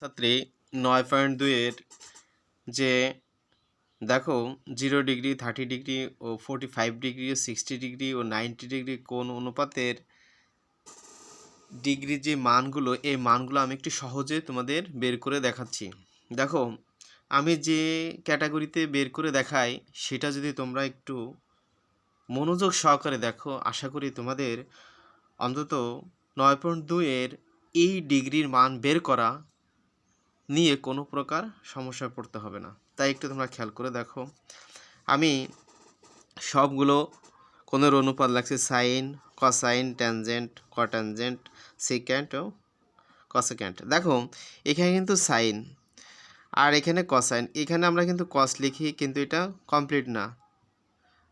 ছাত্রী 9.2 এর যে দেখো 0 ডিগ্রি 30 ডিগ্রি ও 45 ডিগ্রি ও 60 ডিগ্রি ও 90 ডিগ্রি কোণ অনুপাতের ডিগ্রি যে মানগুলো এই মানগুলো আমি একটু সহজে তোমাদের বের করে দেখাচ্ছি। দেখো আমি যে ক্যাটাগরিতে বের করে দেখাই সেটা যদি তোমরা একটু মনোযোগ সহকারে দেখো, আশা করি তোমাদের অন্তত 9.2 এর এই ডিগ্রির মান বের করা নিয়ে কোনো প্রকার সমস্যায় পড়তে হবে না। তাই একটু তোমরা খেয়াল করে দেখো, আমি সবগুলো কোণের অনুপাত লাগছে সাইন, কসাইন, ট্যানজেন্ট, কট্যানজেন্ট, সেক্যান্ট ও কসেক্যান্ট। দেখো এখানে কিন্তু সাইন আর এখানে কসাইন, এখানে আমরা কিন্তু কস লিখি কিন্তু এটা কমপ্লিট না,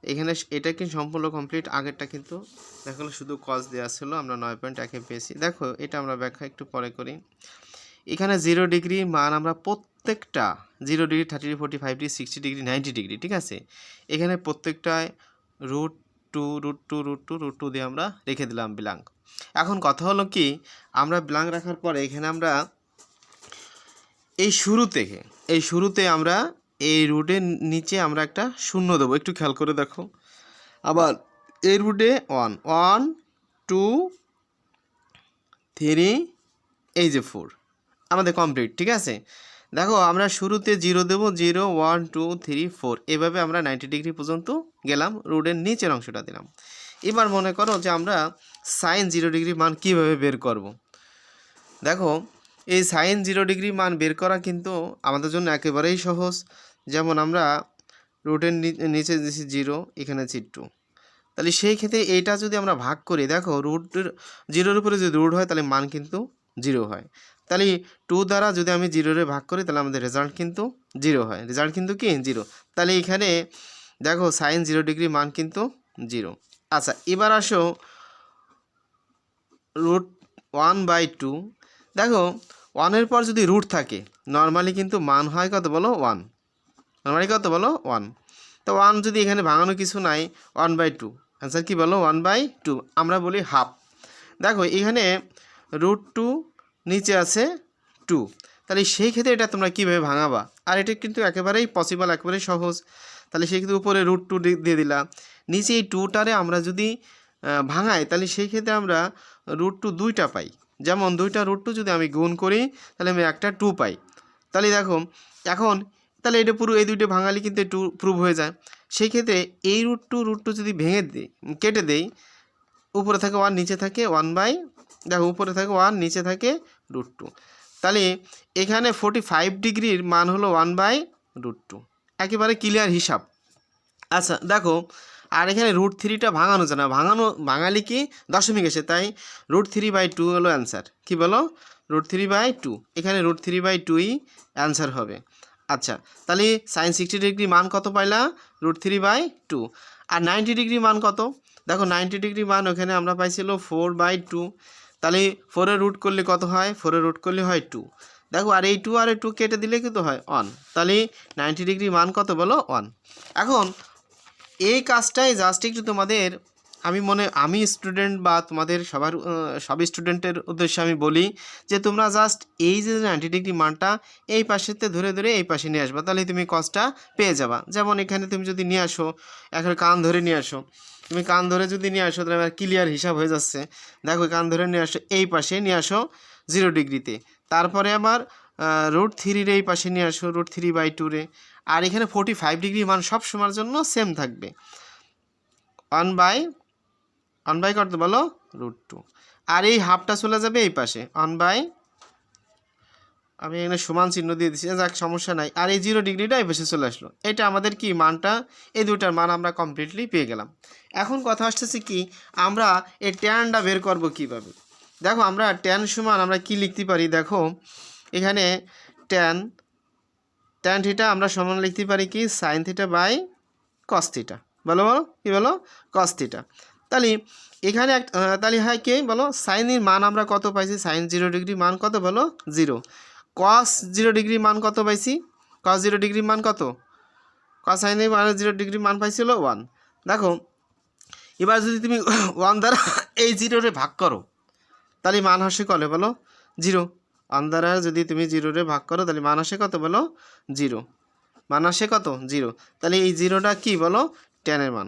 এখানে এটা কিন্তু সম্পূর্ণ কমপ্লিট। আগেরটা কিন্তু দেখো শুধু কস দেওয়া ছিল, আমরা 9.1 পেয়েছি। দেখো এটা আমরা ব্যাখ্যা একটু পরে করি। এখানে 0 ডিগ্রি মান আমরা প্রত্যেকটা 0 degree 30 degree 45 degree 60 degree 90 degree, ঠিক আছে, এখানে প্রত্যেকটায় √2 দিয়ে আমরা রেখে দিলাম ব্ল্যাঙ্ক। এখন কথা হলো কি, আমরা ব্ল্যাঙ্ক রাখার পরে এখানে আমরা এই শুরুতে আমরা এই রুটের নিচে আমরা একটা শূন্য দেবো, একটু খেয়াল করে দেখো। আবার এই রুটে 1 1 2 3 এই যে 4 আমাদের কমপ্লিট, ঠিক আছে। দেখো আমরা শুরুতে 0 দেবো, 0 1 2 3 4 এভাবে আমরা 90 ডিগ্রি পর্যন্ত গেলাম, রোডের নিচের অংশটা দিলাম। এবার মনে করো যে আমরা সাইন 0 ডিগ্রি মান কীভাবে বের করব। দেখো এই সাইন 0 ডিগ্রি মান বের করা কিন্তু আমাদের জন্য একেবারেই সহজ। যেমন আমরা রুটের নিচে দিচ্ছি 0, এখানে 2, তাহলে সেই ক্ষেত্রে এইটা যদি আমরা ভাগ করি, দেখো রুটের 0-এর উপরে যদি রুট হয় তাহলে মান কিন্তু 0 হয়। তাহলে 2 দ্বারা যদি আমি 0-রে ভাগ করি তাহলে আমাদের রেজাল্ট কিন্তু 0 হয়, রেজাল্ট কিন্তু কি 0। তাহলে এখানে দেখো সাইন 0 ডিগ্রি মান কিন্তু 0। আচ্ছা এবার আসো √1/2। দেখো 1-এর পর যদি রুট থাকে নর্মালি কিন্তু মান হয় কত বলো 1, নর্মালি কত বলো 1। তো 1 যদি এখানে ভাঙানো কিছু নাই, 1/2 অ্যান্সার কী বলো 1/2, আমরা বলি হাফ। দেখো এখানে √2 নিচে আছে 2, তাহলে সেই ক্ষেত্রে এটা তোমরা কীভাবে ভাঙাবা, আর এটা কিন্তু একেবারেই পসিবল, একেবারেই সহজ। তাহলে সেই ক্ষেত্রে উপরে √2 দিয়ে দিলাম, নিচে এই 2টারে আমরা যদি ভাঙাই তাহলে সেই ক্ষেত্রে আমরা √2 2টা পাই। যেমন 2টা √2 যদি আমি গুণ করি তাহলে আমি একটা 2 পাই। তাহলে দেখো এখন তাহলে এটা পুরো এই দুইটা ভাঙালি কিন্তু 2 প্রুভ হয়ে যায়। সেই ক্ষেত্রে এই √2 যদি ভেঙে দিই, কেটে দেই, উপরে থাকে 1 নিচে থাকে 1/, দেখো উপরে থাকে 1 নিচে থাকে √2, তাহলে এখানে 45 ডিগ্রির মান হলো 1/√2, একেবারে ক্লিয়ার হিসাব। আচ্ছা দেখো আর এখানে √3টা ভাঙানো যায় না, ভাঙালি কি দশমিক এসে, তাই √3/2 হলো অ্যান্সার। কি বলো √3/2, এখানে √3/2ই অ্যান্সার হবে। আচ্ছা তাহলে সাইন 60 ডিগ্রি মান কত পাইলা √3/2, আর 90 ডিগ্রি মান কত, দেখো 90 ডিগ্রি মান ওখানে আমরা পাইছিল 4/2, তাহলে 4-এর রুট করলে কত হয়, 4-এর রুট করলে হয় 2। দেখো আর এই 2 আর এই 2 কেটে দিলে কিন্তু হয় 1, তাহলে 90 ডিগ্রি মান কত বলো 1। এখন এই কাজটাই জাস্ট একটু তোমাদের আমি স্টুডেন্ট বা তোমাদের সব স্টুডেন্টের উদ্দেশ্যে আমি বলি যে তোমরা জাস্ট এই যে 90 ডিগ্রি মানটা এই পাশেতে ধরে ধরে এই পাশে নিয়ে আসবা, তাহলে তুমি কসটা পেয়ে যাবা। যেমন এখানে তুমি যদি নিয়ে আসো, এখন কান ধরে নিয়ে আসো, তুমি কান ধরে যদি নিয়ে আসো তাহলে ক্লিয়ার হিসাব হয়ে যাচ্ছে। দেখো কান ধরে নিয়ে আসো, এই পাশে নিয়ে আসো 0 ডিগ্রিতে, তারপরে আবার √3-র এই পাশে নিয়ে আসো √3/2 রে, আর এখানে 45 ডিগ্রি মান সব সময়ের জন্য সেম থাকবে, 1/1 করতে বলো √2, আর এই হাফটা চলে যাবে এই পাশে 1/, আমি এখানে সমান চিহ্ন দিয়ে দিচ্ছি, যাক সমস্যা নাই। আর এই 0 ডিগ্রিটা এই পাশে চলে আসলো, এটা আমাদের কি মানটা, এই দুটার মান আমরা কমপ্লিটলি পেয়ে গেলাম। এখন কথা আসতেছে কি, আমরা এই ট্যানটা বের করব কিভাবে। দেখো আমরা ট্যান সমান আমরা কি লিখতে পারি, দেখো এখানে ট্যান থিটা আমরা সমান লিখতে পারি কি সাইন θ/কস θ, বলো কি বলো কস θ। তাহলে এখানে তাহলে হয় কি বলো সাইনের মান আমরা কত পাইছি, সাইন 0 ডিগ্রি মান কত বলো 0, কস 0 ডিগ্রি মান কত পাইছি, কস 0 ডিগ্রি মান কত, কস সাইনের মান 0 ডিগ্রি মান পাইছিল 1। দেখো এবার যদি তুমি 1 দ্বারা এই 0-রে ভাগ করো তাহলে মান হাসে কলে বলো 0, ওয়ান দ্বারা যদি তুমি জিরোরে ভাগ করো তাহলে মান আসে কত বলো জিরো, মান আসে কত জিরো। তাহলে এই জিরোটা কি বলো ট্যানের মান।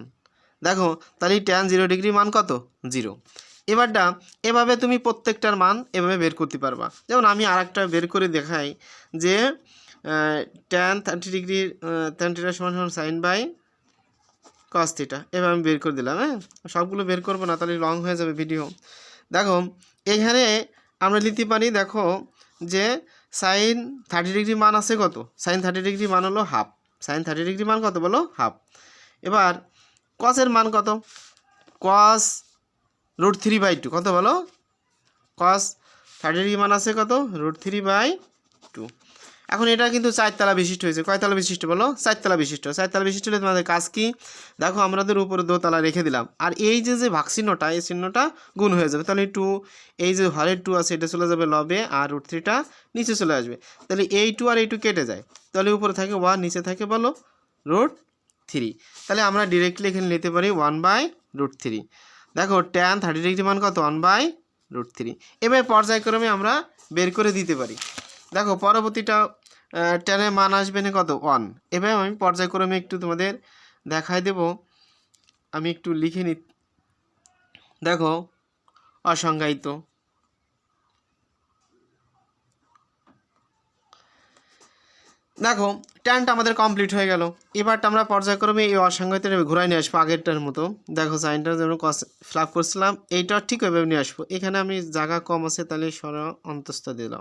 দেখো তাহলে ট্যান 0 ডিগ্রি মান কত জিরো। এবারটা এভাবে তুমি প্রত্যেকটার মান এভাবে বের করতে পারবা। যেমন আমি আর একটা বের করে দেখাই যে ট্যান 30 ডিগ্রি ট্যান থিটা সমান সাইন বাই কস থিটা, এভাবে আমি বের করে দিলাম। হ্যাঁ, সবগুলো বের করবো না তাহলে লং হয়ে যাবে ভিডিও। দেখো এখানে আমরা নিতে পারি, দেখো যে সাইন 30 ডিগ্রি মান আছে কত, সাইন 30 ডিগ্রি মান হলো হাফ, সাইন 30 ডিগ্রি মান কত বলো হাফ। এবার কসের মান কত, কস √3/2 কত বলো, কস 30 ডিগ্রি মান আছে কত √3/2। এখন এটা কিন্তু 4 তলা বিশিষ্ট হয়েছে, কয় তলা বিশিষ্ট বলো 4 তলা বিশিষ্ট। 4 তলা বিশিষ্ট হলে তোমাদের কাজ কি, দেখো আমাদের উপরে 2 তলা রেখে দিলাম, আর এই যে ভাগ চিহ্নটা এই চিহ্নটা গুণ হয়ে যাবে, তাহলে 2 এই যে হরের 2 আছে এটা চলে যাবে লবে, আর √3টা নিচে চলে আসবে, তাহলে এই 2 আর এই 2 কেটে যায়, তাহলে উপরে থাকে 1 নিচে থাকে বলো √3। তাহলে আমরা ডিরেক্টলি এখানে নিতে পারি 1/√3। দেখো ট্যান 30 ডিগ্রি মান কত 1/√3। এবার পর্যায়ক্রমে আমরা বের করে দিতে পারি। দেখো পরবর্তীটা ট্যানের মান আসবে না কত 1। এবার আমি পর্যায়ক্রমে একটু তোমাদের দেখাই দেব, আমি একটু লিখে নি। দেখো অসংজ্ঞায়িত, দেখো ট্যানটা আমাদের কমপ্লিট হয়ে গেল। এবারটা আমরা পর্যায়ক্রমে এই অসংজ্ঞায়িত ঘুরাই নিয়ে আসবো আগেরটার মতো। দেখো সাইনটা যেমন ফ্লাপ করছিলাম এইটা ঠিক ওইভাবে নিয়ে আসবো। এখানে আমি জায়গা কম আছে তাহলে অন্তস্থ দিলাম,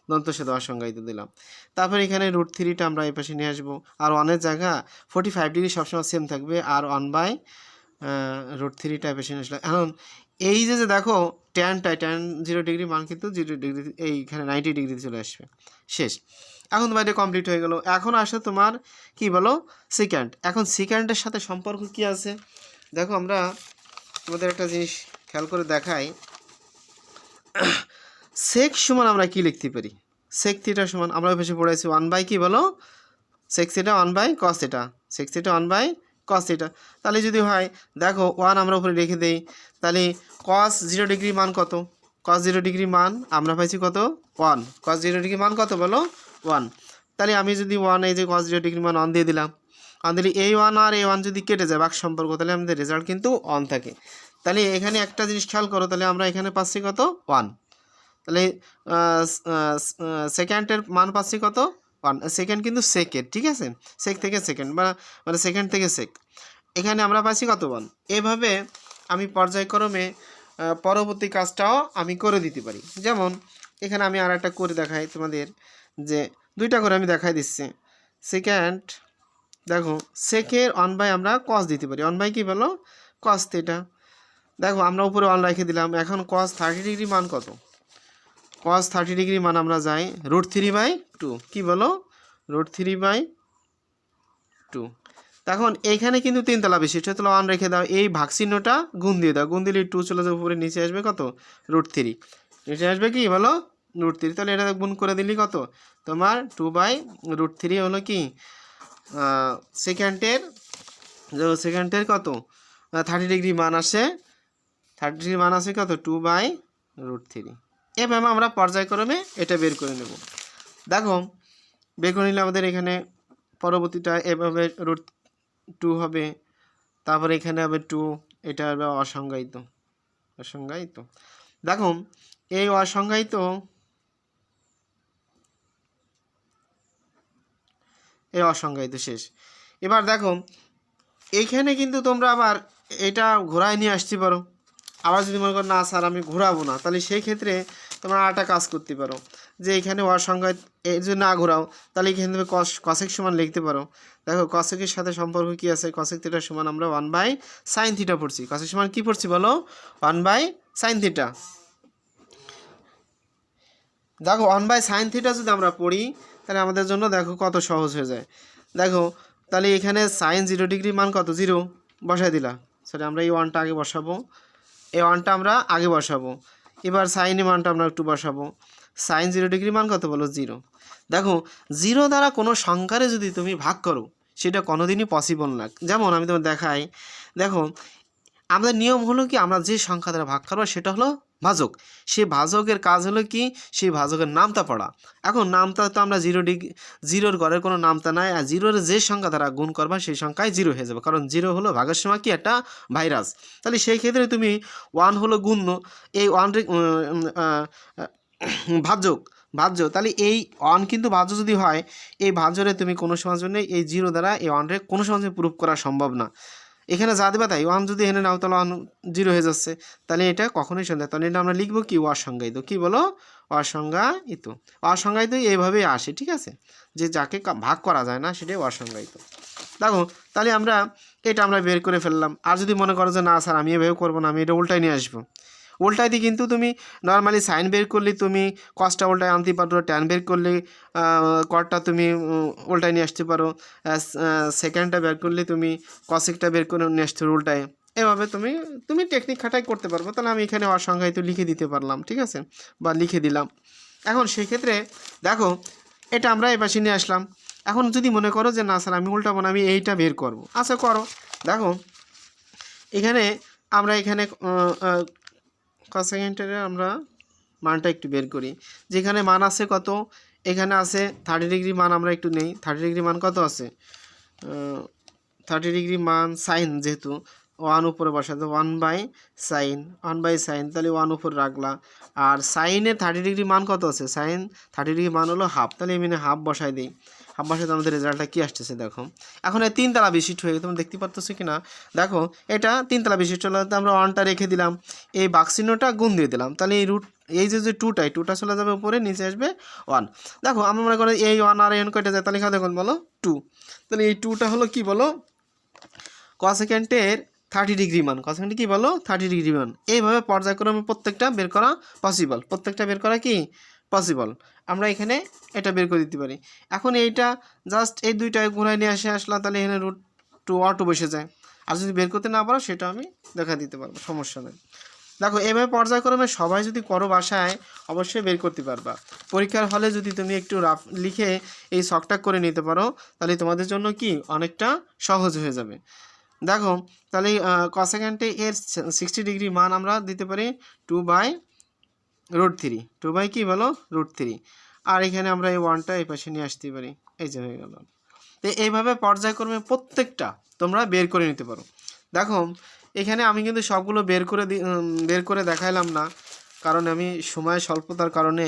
দন্তস্থ অসংজ্ঞায়িত দিলাম। তারপর এখানে √3টা আমরা এই পাশে নিয়ে আসবো, আর 1-এর জায়গা 45 ডিগ্রি সবসময় সেম থাকবে, আর 1/√3টা এই পাশে নিয়ে আসলাম। এখন এই যে দেখো ট্যান 0 ডিগ্রি মান কিন্তু 0 ডিগ্রি এইখানে 90 ডিগ্রি চলে আসবে, শেষ। এখন তোমার এটা কমপ্লিট হয়ে গেল। এখন আসে তোমার কি বলো সেকেন্ড। এখন সেকেন্ডের সাথে সম্পর্ক কি আছে, দেখো আমরা তোমাদের একটা জিনিস খেয়াল করে দেখাই। সেক সমান আমরা কি লিখতে পারি, সেক থিটা সমান আমরা বেশি পড়াইছি 1 কি বলো সেক থিটা 1/cos থিটা, সেক থিটা 1/cos থিটা। তাহলে যদি হয় দেখো 1 আমরা উপরে রেখে দেই, তাহলে cos 0 ডিগ্রি মান কত, cos 0 ডিগ্রি মান আমরা পাইছি কত 1, cos 0 ডিগ্রি মান কত বলো 1। তাহলে আমি যদি 1 এই যে cos 0 ডিগ্রি মান 1 দিয়ে দিলাম, 1 দিলে এই 1 আর এই 1 যদি কেটে যায় ভাগ সম্পর্ক, তাহলে আমাদের রেজাল্ট কিন্তু 1 থাকে। তাহলে এখানে একটা জিনিস খেয়াল করো, তাহলে আমরা এখানে পাচ্ছি কত 1, তাহলে সেকেন্ডের মান পাচ্ছি কত 1। সেকেন্ড কিন্তু সেকেন্ড, ঠিক আছে, সেক থেকে সেকেন্ড মানে সেকেন্ড থেকে সেক, এখানে আমরা পাচ্ছি কত 1। এভাবে আমি পর্যায়ক্রমে পরবর্তী কাজটাও আমি করে দিতে পারি। যেমন এখানে আমি আর একটা করে দেখাই তোমাদের, যে দুইটা করে আমি দেখাই দিচ্ছি। সেকেন্ড দেখো সেকের 1 আমরা cos দিতে পারি, 1 কি বলো cos থিটা। দেখো আমরা উপরে 1 রেখে দিলাম। এখন cos 30 ডিগ্রি মান কত, cos 30 ডিগ্রি মান আমরা যাই √3/2 কি বলো √3/2। তখন এইখানে কিন্তু 3 তলা বিশিষ্ট, তাহলে 1 রেখে দাও, এই ভাগ চিহ্নটা গুণ দিয়ে দাও, গুণ দিলে 2 চলে যাবে উপরে, নিচে আসবে কত √3, নিচে আসবে কি বলো √3। তাহলে এটা গুণ করে দিলি কত তোমার 2/√3 হলো কি সেকেন্ডের কত 30 ডিগ্রি মান আসে, 30 ডিগ্রি মান আসে কত 2/√3। এভাবে আমরা পর্যায়ক্রমে এটা বের করে নেব। দেখো বের করে নিলে আমাদের এখানে পরবর্তীটা এভাবে √2 হবে, তারপরে এখানে হবে 2, এটা হবে অসংজ্ঞায়িত। দেখো এই অসংজ্ঞায়িত শেষ। এবার দেখো এইখানে কিন্তু তোমরা আবার এটা ঘোরায় নিয়ে আসতে পারো। আবার যদি মনে করো না স্যার আমি ঘোরাবো না, তাহলে সেই ক্ষেত্রে তোমরা একটা কাজ করতে পারো, যে এখানে অসংজ্ঞায়িত এই যদি না ঘোরাও, তাহলে এখানে তুমি কসেক সমান লিখতে পারো। দেখো কসেকের সাথে সম্পর্ক কি আছে, কসেক থিটা সমান আমরা 1/sin থিটা পড়ছি, কসেক সমান কি পড়ছি বলো 1/sin থিটা। দেখো 1/sin থিটা যদি আমরা পড়ি তাহলে আমাদের জন্য দেখো কত সহজ হয়ে যায়। দেখো তাহলে এখানে sin 0 ডিগ্রি মান কত 0 বসাই দিলা, সরি আমরা এই 1টা আগে বসাবো, এই 1টা আমরা আগে বসাবো। এবার সাইনের মানটা আমরা একটু বসাবো, sin 0 ডিগ্রি মান কত বলো 0। দেখো 0 দ্বারা কোনো সংখ্যারে যদি তুমি ভাগ করো সেটা কোনোদিনই পসিবল না। যেমন আমি তোমার দেখাই, দেখো আমাদের নিয়ম হলো কি আমরা যে সংখ্যা দ্বারা ভাগ করবো সেটা হলো ভাজক, সেই ভাজকের কাজ হলো কি, সেই ভাজকের নামতা পড়া। এখন নামতা তো আমরা জিরোর ঘরের কোনো নামতা নাই, আর জিরোর যে সংখ্যা দ্বারা গুণ করবা সেই সংখ্যায় জিরো হয়ে যাবে, কারণ জিরো হলো ভাগের সময় কি একটা ভাইরাস। তাহলে সেই ক্ষেত্রে তুমি ওয়ান হলো গুণ্য, এই ওয়ান ভাজ্য, তাহলে এই ওয়ান কিন্তু ভাজ্য যদি হয়, এই ভাজ্যরে তুমি কোনো সময়ের জন্য এই জিরো দ্বারা এই ওয়ানরে কোনো সময় প্রুফ করা সম্ভব না। এখানে যা দেবা তাই, ওয়ান যদি এখানে নাও তাহলে ওয়ান জিরো হয়ে যাচ্ছে, তাহলে এটা কখনোই সন্দেহ। তাহলে এটা আমরা লিখবো কি, অসংজ্ঞায়িত। কি বলো, অসংজ্ঞায়িত। অসংজ্ঞায়িত এইভাবেই আসে, ঠিক আছে, যে যাকে ভাগ করা যায় না সেটাই অসংজ্ঞায়িত। দেখো, তাহলে এটা আমরা বের করে ফেললাম। আর যদি মনে করো যে না স্যার আমি এভাবে করবো না, আমি এটা উল্টায় নিয়ে আসবো, উল্টায় দিয়ে কিন্তু তুমি নর্মালি সাইন বের করলে তুমি কসটা উল্টায় আনতে পারো, ট্যান বের করলে কটটা তুমি উল্টায় নিয়ে আসতে পারো, সেকেন্ডটা বের করলে তুমি কসেকটা বের করে নিয়ে আসতে পারো উল্টায়। এভাবে তুমি টেকনিক খাটাই করতে পারবো। তাহলে আমি এখানে অসংজ্ঞায়িত লিখে দিতে পারলাম, ঠিক আছে, বা লিখে দিলাম। এখন সেই ক্ষেত্রে দেখো, এটা আমরা এই পাশে নিয়ে আসলাম। এখন যদি মনে করো যে না স্যার আমি উল্টাবো না, আমি এইটা বের করব, আচ্ছা করো। দেখো এখানে আমরা কসেকেন্ডের আমরা মানটা একটু বের করি। যেখানে মান আছে কত, এখানে আছে 30 ডিগ্রি মান, আমরা একটু নেই 30 ডিগ্রি মান কত আছে, 30 ডিগ্রি মান সাইন, যেহেতু ওয়ান উপরে বসাতে 1/sin, তাহলে ওয়ান উপরে রাখলা। আর সাইনের 30 ডিগ্রি মান কত আছে, সাইন 30 ডিগ্রি মান হলো হাফ, তাহলে আমি হাফ বসাই দিই। হাফ বসাতে আমাদের রেজাল্টটা কী আসতেছে দেখো। এখন এই 3 তলা বিশিষ্ট হয়ে তুমি দেখতে পারতো কি না, দেখো এটা 3 তলা বিশিষ্ট হলো, আমরা ওয়ানটা রেখে দিলাম, এই বাক্সিনোটা গুণ দিয়ে দিলাম, তাহলে এই যে টুটা চলে যাবে উপরে, নিচে আসবে 1। দেখো আমরা মনে করি এই 1 আর এন কয়টা যায়, তাহলে এখানে দেখুন বলো 2, তাহলে এই 2টা হলো কি বলো, কসেকেন্ডের 30 ডিগ্রি মান, কসেকেন্ডে কি বলো 30 ডিগ্রি মান। এইভাবে পর্যায়ক্রমে প্রত্যেকটা বের করা পসিবল, আমরা এখানে এটা বের করে দিতে পারি। এখন এইটা জাস্ট এই দুইটায় ঘুরাই নিয়ে আসলাম, তাহলে এখানে √2 অটো বসে যায়। আর যদি বের করতে না পারো সেটা আমি দেখা দিতে পারবো, সমস্যা নেই। দেখো এভাবে পর্যায়ক্রমে সবাই যদি করো বাসায়, অবশ্যই বের করতে পারবা। পরীক্ষার হলে যদি তুমি একটু রাফ লিখে এই শখটা করে নিতে পারো, তাহলে তোমাদের জন্য কি অনেকটা সহজ হয়ে যাবে। দেখো তাহলে কসেকেন্ডে এর 60 ডিগ্রি মান আমরা দিতে পারি 2/√3, 2 কি বলো √3। আর এখানে আমরা এই ওয়ানটা এই পাশে নিয়ে আসতে পারি, এই যে হয়ে গেল। তো এইভাবে পর্যায়ক্রমে প্রত্যেকটা তোমরা বের করে নিতে পারো। দেখো এখানে আমি কিন্তু সবগুলো বের করে দেখাইলাম না, কারণ আমি সময় স্বল্পতার কারণে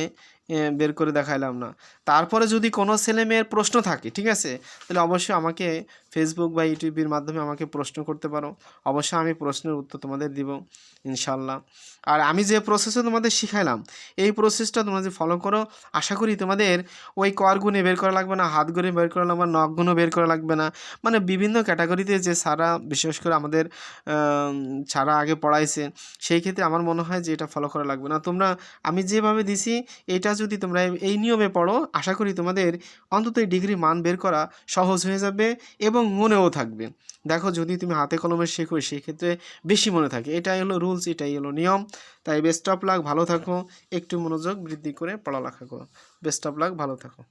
বের করে দেখাইলাম না। তারপরে যদি কোনো ছেলে মেয়ের প্রশ্ন থাকে, ঠিক আছে, তাহলে অবশ্যই আমাকে ফেসবুক বা ইউটিউবের মাধ্যমে আমাকে প্রশ্ন করতে পারো, অবশ্যই আমি প্রশ্নের উত্তর তোমাদের দিব ইনশাল্লাহ। আর আমি যে প্রসেসে তোমাদের শিখাইলাম, এই প্রসেসটা তোমরা যদি ফলো করো, আশা করি তোমাদের ওই কর গুণে বের করা লাগবে না, হাত গুণে বের করা লাগবে না, নখ গুণও বের করা লাগবে না। মানে বিভিন্ন ক্যাটাগরিতে যে সারা, বিশেষ করে আমাদের সারা আগে পড়াইছে, সেই ক্ষেত্রে আমার মনে হয় যে এটা ফলো করা লাগবে না। তোমরা আমি যেভাবে দিছি এটা যদি তোমরা এই নিয়মে পড়ো, আশা করি তোমাদের অন্তত এই ডিগ্রি মান বের করা সহজ হয়ে যাবে এবং মনেও থাকবে। দেখো যদি তুমি হাতে কলমে শেখো, সেক্ষেত্রে বেশি মনে থাকে। এটাই হলো রুলস, এটাই হলো নিয়ম। তাই বেস্ট অফ লাক, ভালো থাকো, একটু মনোযোগ বৃদ্ধি করে পড়ালেখা করো। বেস্ট অফ লাক, ভালো থাকো।